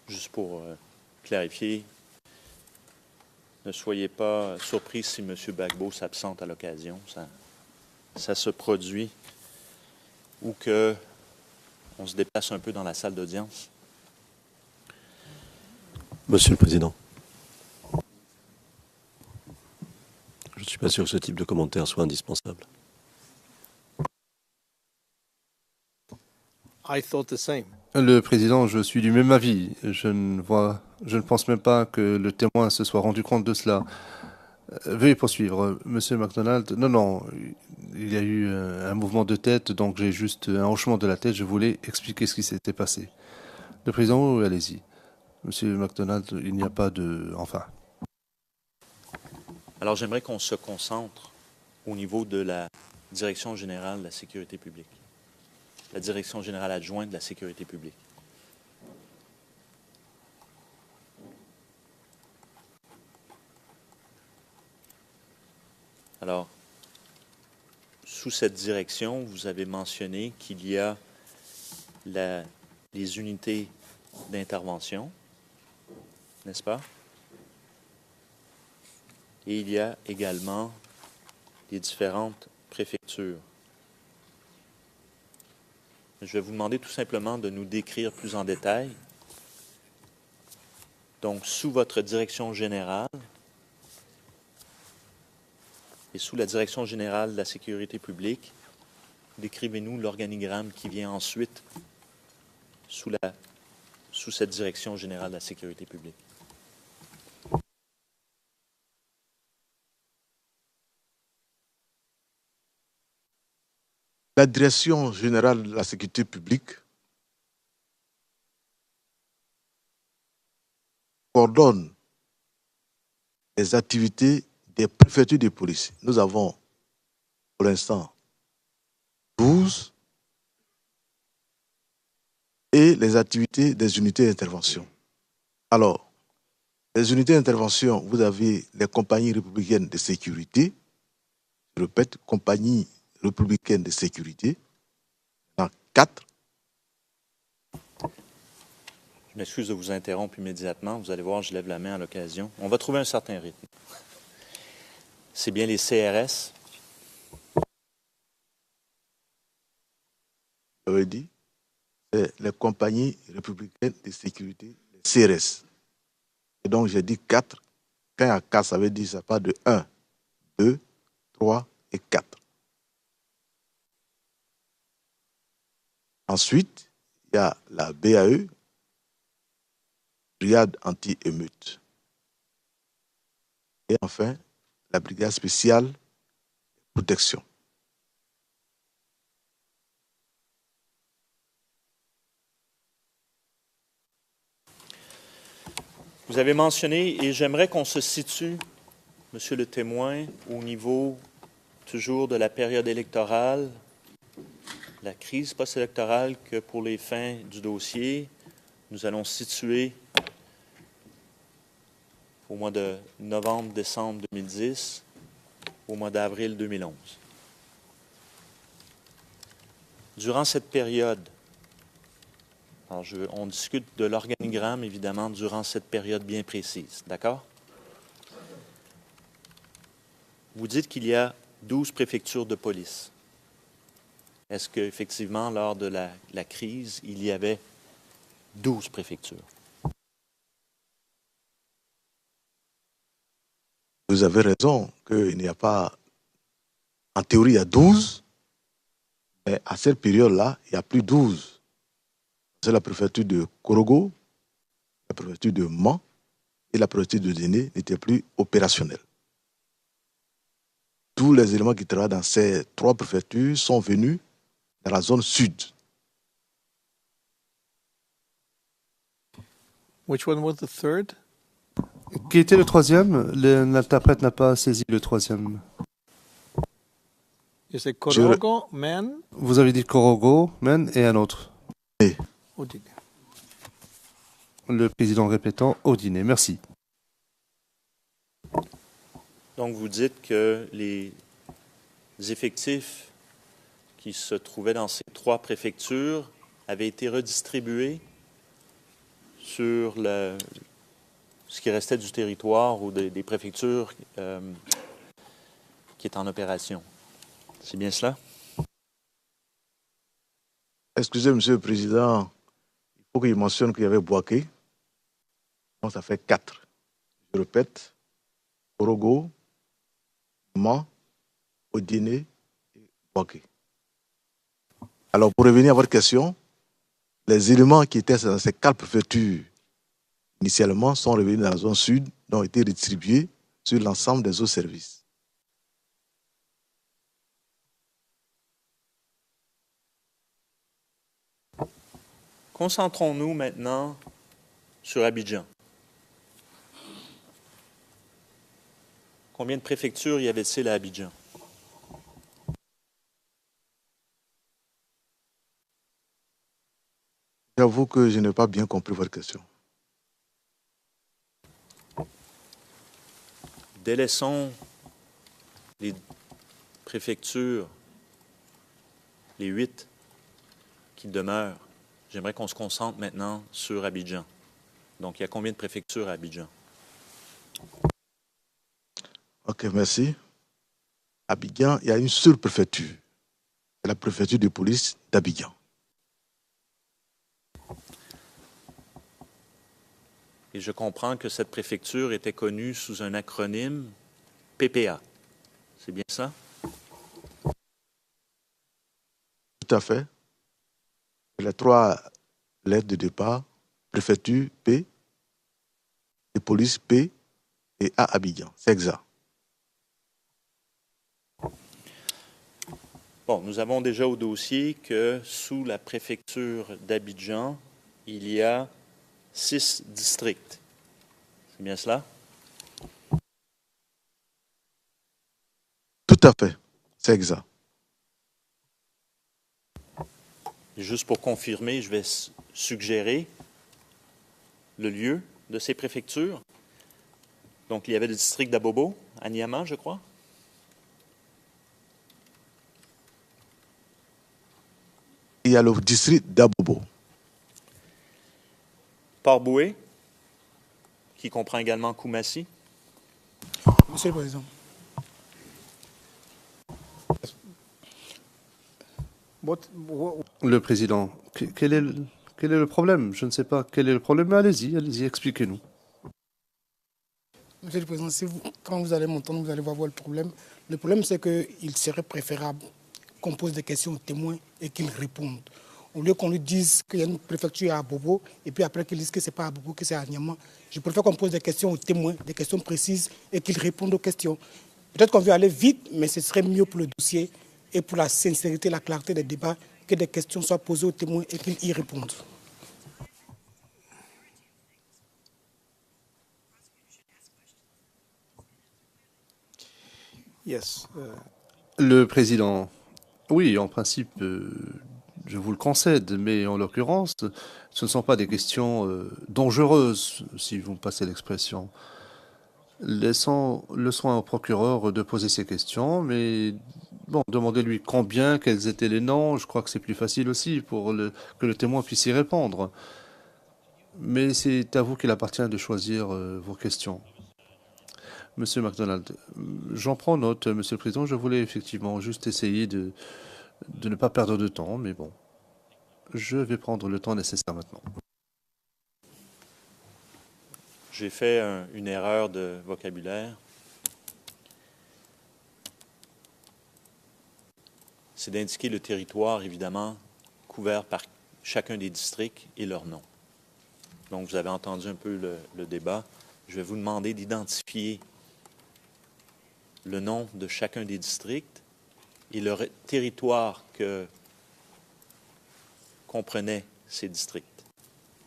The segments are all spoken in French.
juste pour clarifier, ne soyez pas surpris si M. Gbagbo s'absente à l'occasion. Ça se produit ou qu'on se déplace un peu dans la salle d'audience. Monsieur le Président, je ne suis pas sûr que ce type de commentaire soit indispensable. I thought the same. Le Président, je suis du même avis. Je ne pense même pas que le témoin se soit rendu compte de cela. Veuillez poursuivre. Monsieur MacDonald, non, il y a eu un mouvement de tête, donc j'ai juste un hochement de la tête. Je voulais expliquer ce qui s'était passé. Le Président, allez-y. Monsieur MacDonald, il n'y a pas de... Enfin. Alors, j'aimerais qu'on se concentre au niveau de la Direction générale de la sécurité publique. La Direction générale adjointe de la sécurité publique. Alors, sous cette direction, vous avez mentionné qu'il y a les unités d'intervention, n'est-ce pas? Et il y a également les différentes préfectures. Je vais vous demander tout simplement de nous décrire plus en détail. Donc, sous votre direction générale et sous la direction générale de la sécurité publique, décrivez-nous l'organigramme qui vient ensuite sous cette direction générale de la sécurité publique. La Direction générale de la sécurité publique coordonne les activités des préfectures de police. Nous avons pour l'instant 12 et les activités des unités d'intervention. Alors, les unités d'intervention, vous avez les compagnies républicaines de sécurité, je répète, compagnies républicaines de sécurité, dans 4. Je m'excuse de vous interrompre immédiatement. Vous allez voir, je lève la main à l'occasion. On va trouver un certain rythme. C'est bien les CRS? J'avais dit, c'est les compagnies républicaines de sécurité, les CRS. Et donc, j'ai dit 4. Quand il y a 4, ça veut dire ça part de 1, 2, 3 et 4. Ensuite, il y a la BAE, Brigade anti-émeute. Et enfin, la Brigade spéciale protection. Vous avez mentionné, et j'aimerais qu'on se situe, Monsieur le témoin, au niveau toujours de la période électorale, la crise post-électorale, que pour les fins du dossier, nous allons situer au mois de novembre-décembre 2010, au mois d'avril 2011. Durant cette période, alors on discute de l'organigramme, évidemment, durant cette période bien précise, d'accord? Vous dites qu'il y a 12 préfectures de police. Est-ce qu'effectivement, lors de la crise, il y avait 12 préfectures? Vous avez raison qu'il n'y a pas... En théorie, il y a 12, mais à cette période-là, il n'y a plus 12. C'est la préfecture de Korogo, la préfecture de Mans et la préfecture de Déné n'étaient plus opérationnelles. Tous les éléments qui travaillent dans ces 3 préfectures sont venus dans la zone sud. Which one was the third? Qui était le troisième? L'interprète n'a pas saisi le troisième. You say Korogo, Men, Vous avez dit Korogo, Men et un autre. Odine. Le président répétant Odiné. Merci. Donc, vous dites que les effectifs qui se trouvaient dans ces 3 préfectures avaient été redistribués sur ce qui restait du territoire ou des préfectures qui est en opération. C'est bien cela? Excusez, Monsieur le Président, il faut qu'il mentionne qu'il y avait Boaké. Donc ça fait 4. Je répète, Korogo, Man, Odiné et Boaké. Alors pour revenir à votre question, les éléments qui étaient dans ces 4 préfectures initialement sont revenus dans la zone sud, ont été redistribués sur l'ensemble des autres services. Concentrons-nous maintenant sur Abidjan. Combien de préfectures y avait-il à Abidjan? J'avoue que je n'ai pas bien compris votre question. Délaissons les préfectures, les 8 qui demeurent. J'aimerais qu'on se concentre maintenant sur Abidjan. Donc, il y a combien de préfectures à Abidjan? Ok, merci. Abidjan, il y a une seule préfecture. C'est la préfecture de police d'Abidjan. Et je comprends que cette préfecture était connue sous un acronyme PPA. C'est bien ça? Tout à fait. Les 3 lettres de départ, préfecture P, et police P et A Abidjan. C'est exact. Bon, nous avons déjà au dossier que sous la préfecture d'Abidjan, il y a 6 districts. C'est bien cela? Tout à fait. C'est exact. Et juste pour confirmer, je vais suggérer le lieu de ces préfectures. Donc, il y avait le district d'Abobo, à Niama, je crois. Il y a le district d'Abobo. Port-Boué, qui comprend également Koumassi. Monsieur le Président. Le Président, quel est le problème? Je ne sais pas quel est le problème, mais allez-y, expliquez-nous. Monsieur le Président, quand vous allez m'entendre, vous allez voir le problème. Le problème, c'est qu'il serait préférable qu'on pose des questions aux témoins et qu'ils répondent. Au lieu qu'on lui dise qu'il y a une préfecture à Bobo, et puis après qu'ils disent que ce n'est pas à Bobo, que c'est à Niama, je préfère qu'on pose des questions aux témoins, des questions précises, et qu'ils répondent aux questions. Peut-être qu'on veut aller vite, mais ce serait mieux pour le dossier et pour la sincérité, la clarté des débats, que des questions soient posées aux témoins et qu'ils y répondent. Yes. Le Président, oui, en principe, je vous le concède, mais en l'occurrence, ce ne sont pas des questions dangereuses, si vous me passez l'expression. Laissons le soin au procureur de poser ces questions, mais bon, demandez-lui combien, quels étaient les noms, je crois que c'est plus facile aussi pour que le témoin puisse y répondre. Mais c'est à vous qu'il appartient de choisir vos questions. Monsieur MacDonald, j'en prends note, Monsieur le Président, je voulais effectivement juste essayer de ne pas perdre de temps, mais bon, je vais prendre le temps nécessaire maintenant. J'ai fait une erreur de vocabulaire. C'est d'indiquer le territoire, évidemment, couvert par chacun des districts et leur nom. Donc, vous avez entendu un peu le débat. Je vais vous demander d'identifier le nom de chacun des districts et le territoire que comprenaient ces districts,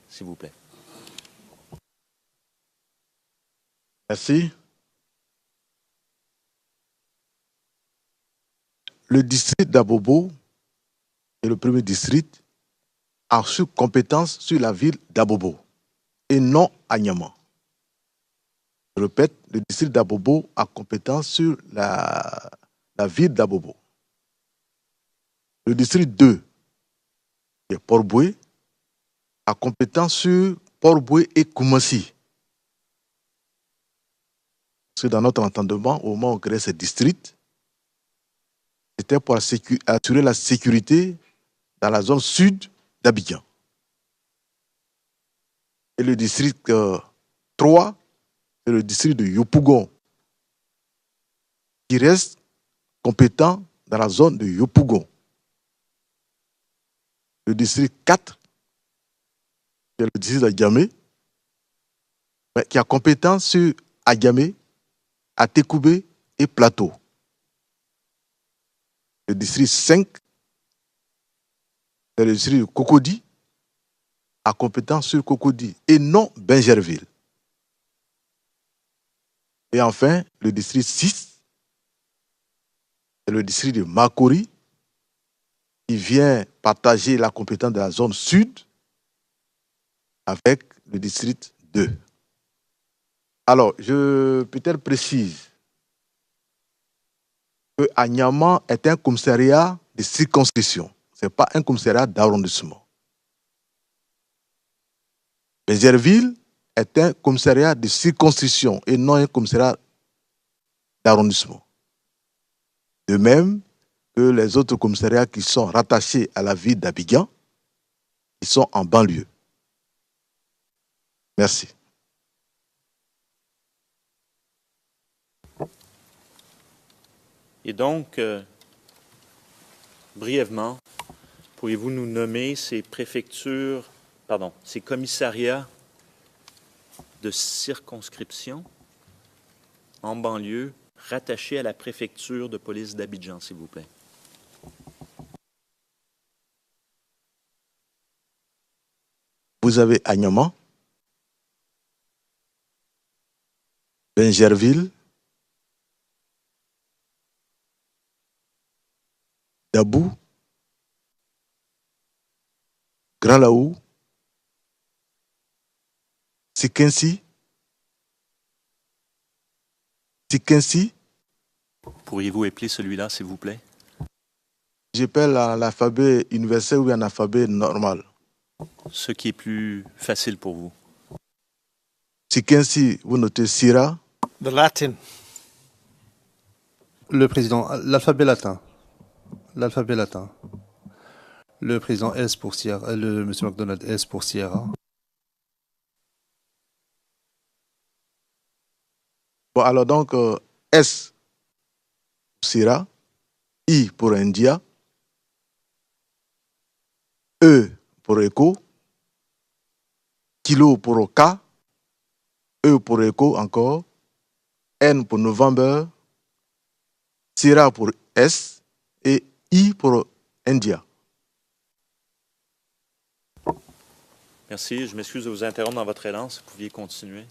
s'il vous plaît. Merci. Le district d'Abobo est le premier district a sous compétence sur la ville d'Abobo et non à Niama. Je répète, le district d'Abobo a compétence sur la ville d'Abobo. Le district 2, qui est Port-Boué, a compétence sur Port-Boué et Koumassi. Parce que dans notre entendement, au moment où on crée ces districts, c'était pour assurer la sécurité dans la zone sud d'Abidjan. Et le district 3, c'est le district de Yopougon, qui reste compétent dans la zone de Yopougon. Le district 4, c'est le district d'Adjamé, qui a compétence sur Adjamé, Atekoubé et Plateau. Le district 5, c'est le district de Cocody, a compétence sur Cocody et non Bingerville. Et enfin, le district 6, c'est le district de Makori, qui vient partager la compétence de la zone sud avec le district 2. Alors, je peut-être précise que Agnaman est un commissariat de circonscription. Ce n'est pas un commissariat d'arrondissement. Bingerville est un commissariat de circonscription et non un commissariat d'arrondissement. De même que les autres commissariats qui sont rattachés à la ville d'Abidjan, qui sont en banlieue. Merci. Et donc, brièvement, pourriez-vous nous nommer ces préfectures, ces commissariats de circonscription en banlieue rattachés à la préfecture de police d'Abidjan, s'il vous plaît? Vous avez Agnaman, Bingerville, Dabou, Grand Laou, Sikensi. Pourriez-vous épeler celui-là, s'il vous plaît? J'appelle l'alphabet universel ou un alphabet normal. Ce qui est plus facile pour vous. Sikensi, vous notez Sira. The Latin. Le président, l'alphabet latin. L'alphabet latin. Le président S pour Sierra, le monsieur McDonald S pour Sierra. Bon, alors donc, S pour Sierra, I pour India, E pour Echo, Kilo pour K, E pour Echo encore, N pour November, Sierra pour S et I pour India. Merci. Je m'excuse de vous interrompre dans votre élan. Si vous pouviez continuer,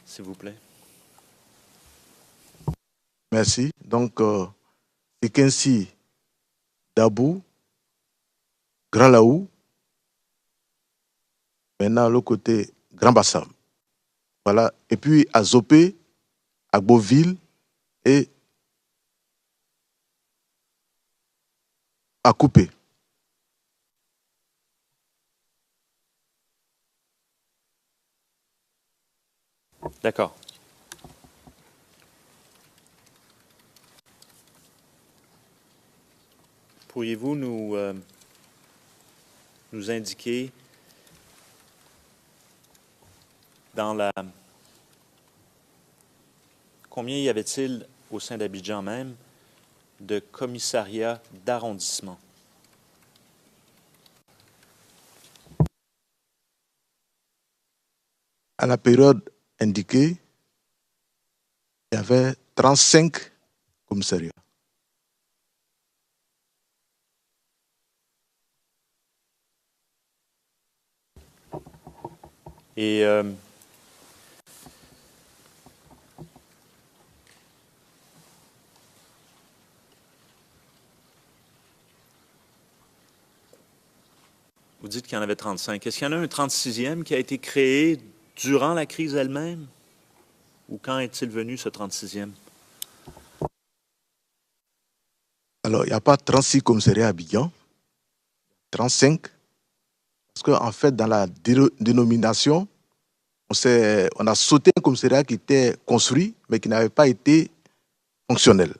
s'il vous plaît. Merci. Donc, Sikensi, Dabou, Grand Laou, maintenant l'autre côté, Grand Bassam. Voilà. Et puis à Zopé, à Beauville et à Coupé. D'accord. Pourriez-vous nous indiquer combien y avait-il au sein d'Abidjan même de commissariats d'arrondissement? À la période indiquée, il y avait 35 commissariats. Et vous dites qu'il y en avait 35. Est-ce qu'il y en a un 36e qui a été créé durant la crise elle-même? Ou quand est-il venu, ce 36e? Alors, il n'y a pas 36 commissariats à Abidjan, 35. Parce qu'en fait, dans la dénomination, on a sauté un commissariat qui était construit, mais qui n'avait pas été fonctionnel.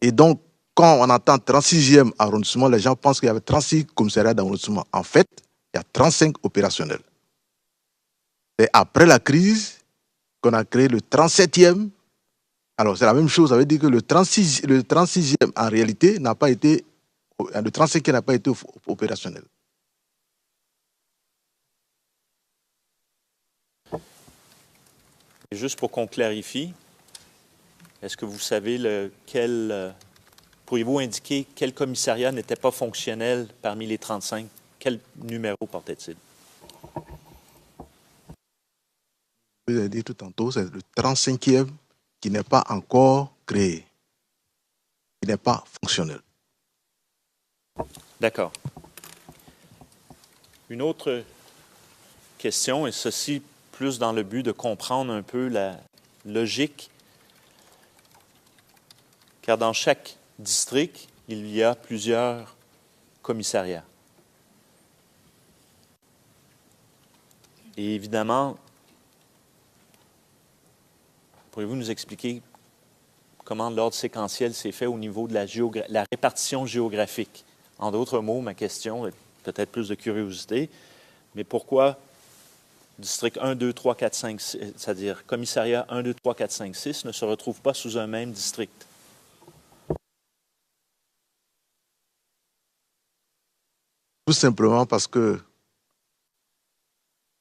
Et donc, quand on entend 36e arrondissement, les gens pensent qu'il y avait 36 commissariats d'arrondissement. En fait, il y a 35 opérationnels. C'est après la crise qu'on a créé le 37e. Alors, c'est la même chose. Ça veut dire que le 36e, en réalité, n'a pas été... Le 35e n'a pas été opérationnel. Et juste pour qu'on clarifie, est-ce que vous savez pourriez-vous indiquer quel commissariat n'était pas fonctionnel parmi les 35? Quel numéro portait-il? Je vous ai dit tout tantôt, c'est le 35e qui n'est pas encore créé, qui n'est pas fonctionnel. D'accord. Une autre question, et ceci plus dans le but de comprendre un peu la logique, car dans chaque district, il y a plusieurs commissariats. Et évidemment, pourriez-vous nous expliquer comment l'ordre séquentiel s'est fait au niveau de la répartition géographique? En d'autres mots, ma question est peut-être plus de curiosité, mais pourquoi district 1, 2, 3, 4, 5, 6, c'est-à-dire commissariat 1, 2, 3, 4, 5, 6 ne se retrouve pas sous un même district? Tout simplement parce que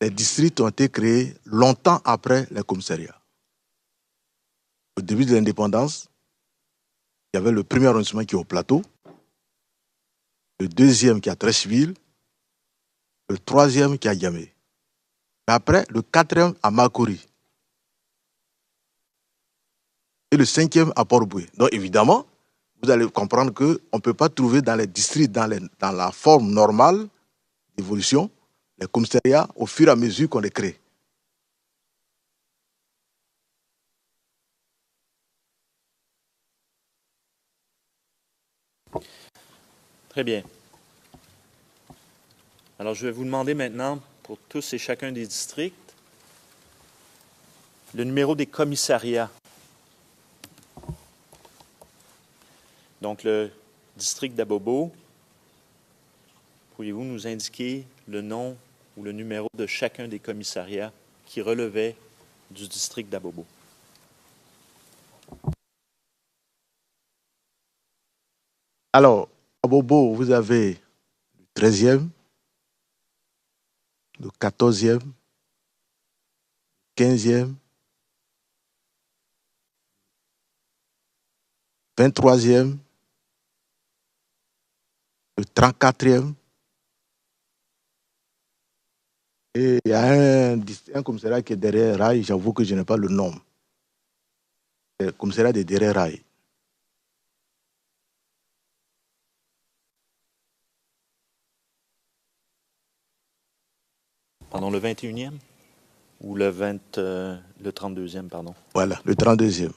les districts ont été créés longtemps après les commissariats. Au début de l'indépendance, il y avait le premier arrondissement qui est au plateau, le deuxième qui est à Treichville, le troisième qui est à Yamé. Mais après, le quatrième à Makori. Et le cinquième à Port-Boué. Donc évidemment, vous allez comprendre qu'on ne peut pas trouver dans les districts, dans la forme normale d'évolution, les commissariats au fur et à mesure qu'on les crée. Très bien. Alors, je vais vous demander maintenant, pour tous et chacun des districts, le numéro des commissariats. Donc, le district d'Abobo, pourriez-vous nous indiquer le nom ou le numéro de chacun des commissariats qui relevaient du district d'Abobo? Alors, à Bobo, vous avez le 13e, le 14e, 15e, 23e, le 34e. Et il y a un commissariat qui est derrière Rail, j'avoue que je n'ai pas le nom. C'est le commissariat de derrière Rail. Pendant le 21e ou le 32e, pardon? Voilà, le 32e.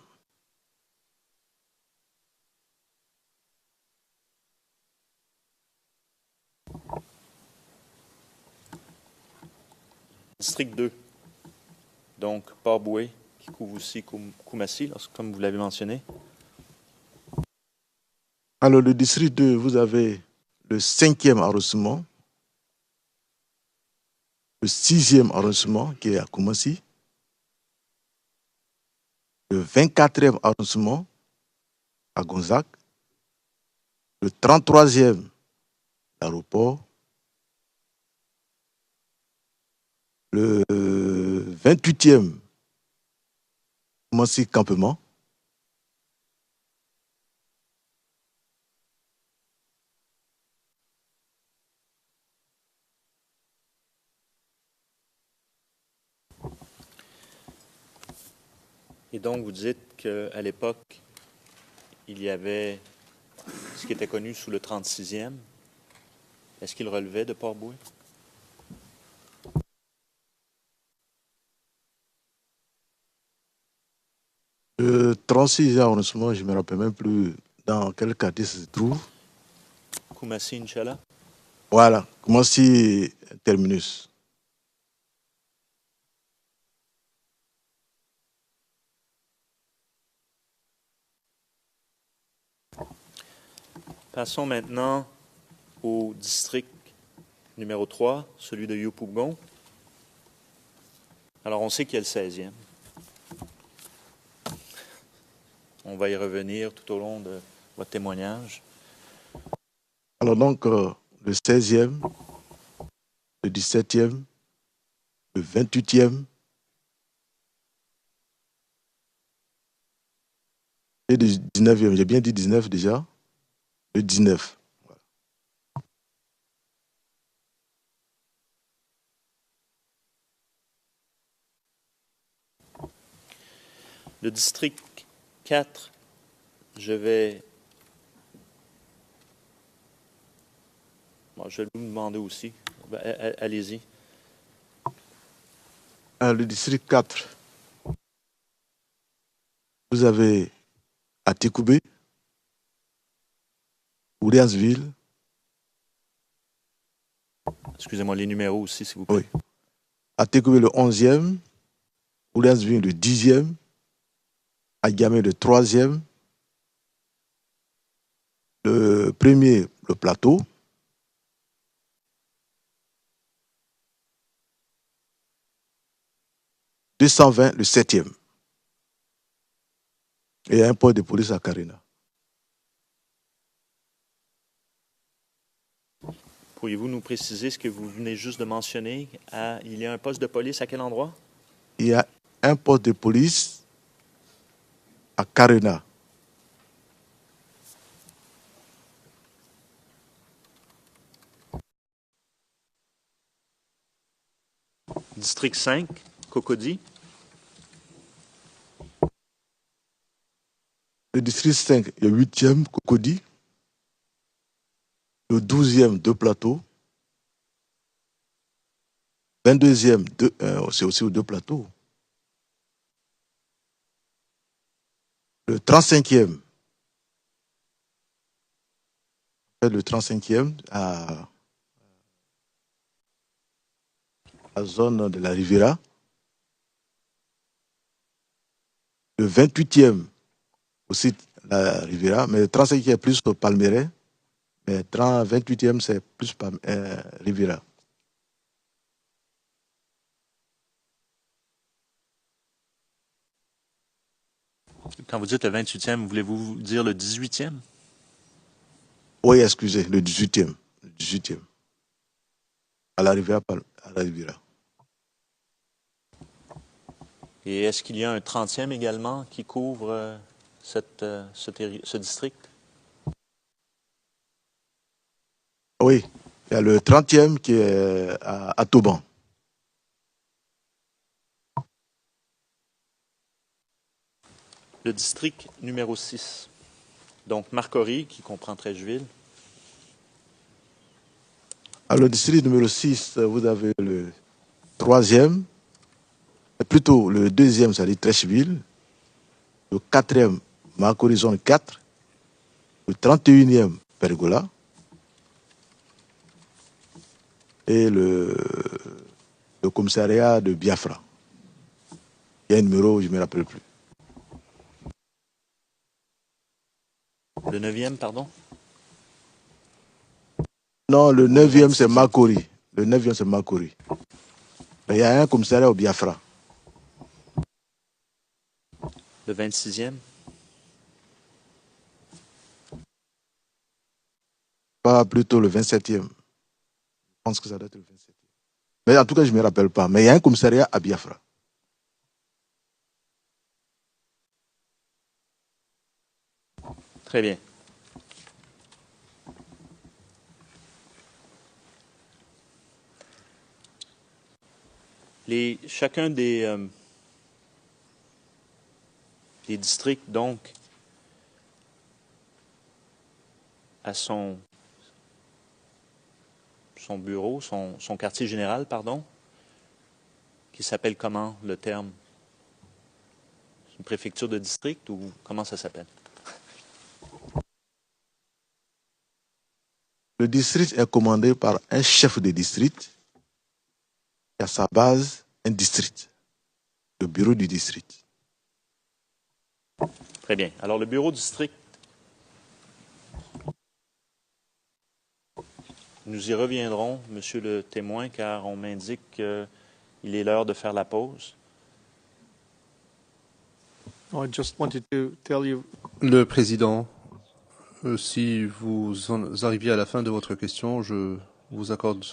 District 2, donc Port-Boué, qui couvre aussi Koumassi, comme vous l'avez mentionné. Alors, le district 2, vous avez le 5e arrondissement, le 6e arrondissement qui est à Koumassi, le 24e arrondissement à Gonzague, le 33e l'aéroport, le 28e Koumassi campement, Et donc, vous dites qu'à l'époque, il y avait ce qui était connu sous le 36e. Est-ce qu'il relevait de Port-Boué? le 36e arrondissement, je ne me rappelle même plus dans quel quartier ça se trouve. Koumassi, Inch'Allah? Voilà, comment si terminus. Passons maintenant au district numéro 3, celui de Yopougon. Alors, on sait qu'il y a le 16e. On va y revenir tout au long de votre témoignage. Alors donc, le 16e, le 17e, le 28e et le 19e. J'ai bien dit 19 déjà. Le 19. Voilà. Le district 4, je vais vous demander aussi. Allez-y. Le district 4, vous avez Atekoubé, Williamsville. Excusez-moi, les numéros aussi, s'il vous plaît. Oui. Atekoubé le 11e, Williamsville le 10e, Agamé le 3e, le premier, le plateau, « 220, le 7e. Et un poste de police à Karina. Pourriez-vous nous préciser ce que vous venez juste de mentionner? Il y a un poste de police à quel endroit? Il y a un poste de police à Karina. District 5, Cocody. Le district 5, le 8e, Cocody. Le 12e, Deux Plateaux. 22e, c'est aussi Deux Plateaux. Le 35e, le 35e à la zone de la Riviera. Le 28e, aussi la Riviera, mais le 35e est plus au Palmeraie. Mais 28e, c'est plus Riviera. Quand vous dites le 28e, voulez-vous dire le 18e? Oui, excusez, le 18e. Le 18e. À la Riviera. Et est-ce qu'il y a un 30e également qui couvre ce district? Oui, il y a le 30e qui est à Toban. Le district numéro 6, donc Marcory, qui comprend Trècheville. Alors, le district numéro 6, vous avez le 3e, plutôt le 2e, c'est-à-dire Trècheville, le 4e, Marcory zone 4, le 31e, Pergola, et le commissariat de Biafra. Il y a un numéro, je ne me rappelle plus. Le 9e, pardon? Non, le 9e, c'est Marcory. Le 9e, c'est Marcory. Il y a un commissariat au Biafra. Le 26e? Pas plutôt le 27e. Je pense que ça doit être le 27e. Mais en tout cas, je ne me rappelle pas. Mais il y a un commissariat à Biafra. Très bien. Chacun des districts, donc, a son bureau, son quartier général, pardon, qui s'appelle comment, le terme? C'est une préfecture de district ou comment ça s'appelle? Le district est commandé par un chef de district et à sa base un district, le bureau du district. Très bien. Alors, le bureau district, nous y reviendrons, Monsieur le témoin, car on m'indique qu'il est l'heure de faire la pause. No, I just wanted to tell you Le président, si vous arriviez à la fin de votre question, je vous accorde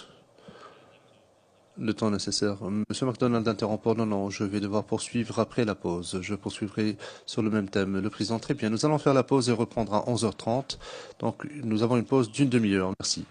le temps nécessaire. Monsieur McDonald interrompt. Non, non, je vais devoir poursuivre après la pause. Je poursuivrai sur le même thème. Le président, très bien. Nous allons faire la pause et reprendre à 11h30. Donc, nous avons une pause d'une demi-heure. Merci.